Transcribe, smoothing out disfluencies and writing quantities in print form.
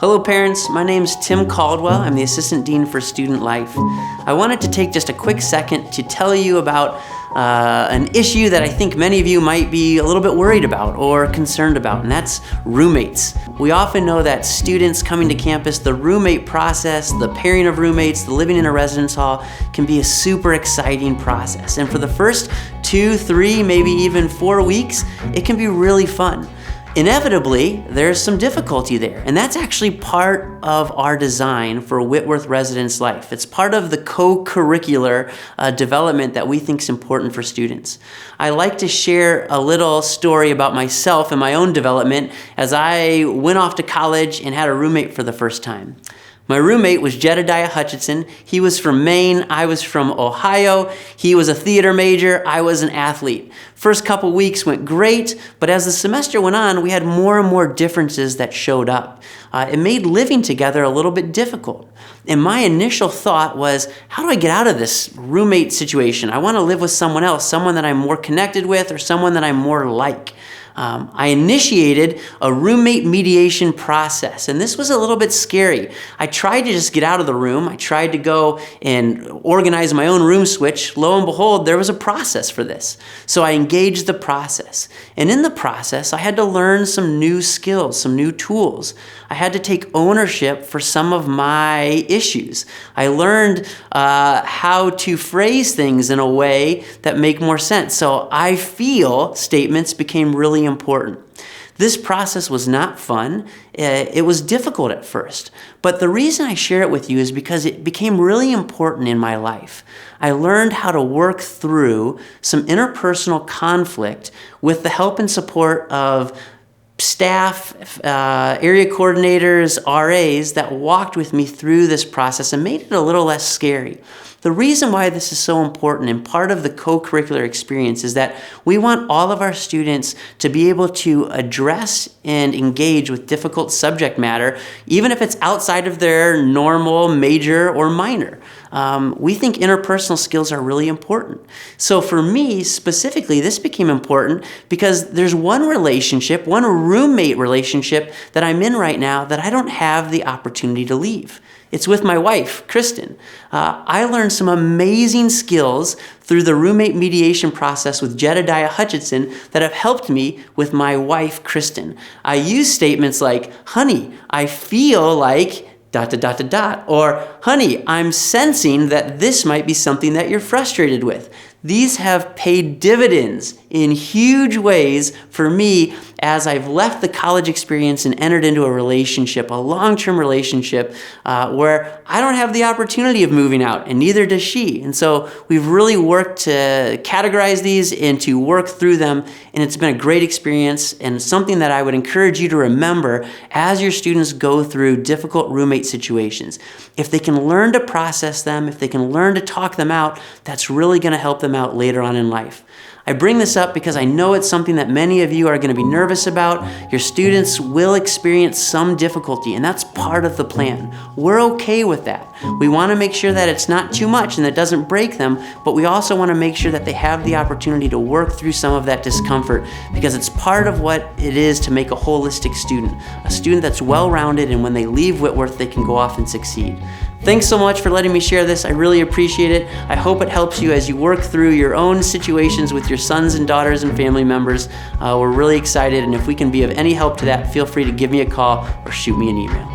Hello parents, my name's Tim Caldwell. I'm the Assistant Dean for Student Life. I wanted to take just a quick second to tell you about an issue that I think many of you might be a little bit worried about or concerned about, and that's roommates. We often know that students coming to campus, the roommate process, the pairing of roommates, the living in a residence hall can be a super exciting process. And for the first 2, 3, maybe even 4 weeks, it can be really fun. Inevitably, there's some difficulty there, and that's actually part of our design for Whitworth Residence Life. It's part of the co-curricular development that we think is important for students. I like to share a little story about myself and my own development as I went off to college and had a roommate for the first time. My roommate was Jedediah Hutchinson. He was from Maine, I was from Ohio. He was a theater major, I was an athlete. First couple weeks went great, but as the semester went on, we had more and more differences that showed up. It made living together a little bit difficult. And my initial thought was, how do I get out of this roommate situation? I want to live with someone else, someone that I'm more connected with or someone that I'm more like. I initiated a roommate mediation process, and this was a little bit scary. I tried to just get out of the room. I tried to go and organize my own room switch. Lo and behold, there was a process for this. So I engaged the process. And in the process, I had to learn some new skills, some new tools. I had to take ownership for some of my issues. I learned how to phrase things in a way that make more sense. So I feel statements became really important. This process was not fun. It was difficult at first. But the reason I share it with you is because it became really important in my life. I learned how to work through some interpersonal conflict with the help and support of staff, area coordinators, RAs that walked with me through this process and made it a little less scary. The reason why this is so important and part of the co-curricular experience is that we want all of our students to be able to address and engage with difficult subject matter, even if it's outside of their normal major or minor. We think interpersonal skills are really important. So for me specifically, this became important because there's one relationship, one roommate relationship that I'm in right now that I don't have the opportunity to leave. It's with my wife, Kristen. I learned some amazing skills through the roommate mediation process with Jedediah Hutchinson that have helped me with my wife, Kristen. I use statements like, honey, I feel like ... or honey, I'm sensing that this might be something that you're frustrated with. These have paid dividends in huge ways for me as I've left the college experience and entered into a relationship, a long-term relationship where I don't have the opportunity of moving out, and neither does she. And so we've really worked to categorize these and to work through them, and it's been a great experience and something that I would encourage you to remember as your students go through difficult roommate situations. If they can learn to process them, if they can learn to talk them out, that's really going to help them out later on in life. I bring this up because I know it's something that many of you are going to be nervous about. Your students will experience some difficulty, and that's part of the plan. We're okay with that. We want to make sure that it's not too much and that it doesn't break them, but we also want to make sure that they have the opportunity to work through some of that discomfort because it's part of what it is to make a holistic student, a student that's well-rounded, and when they leave Whitworth, they can go off and succeed. Thanks so much for letting me share this. I really appreciate it. I hope it helps you as you work through your own situations with your sons and daughters and family members. We're really excited, and if we can be of any help to that, feel free to give me a call or shoot me an email.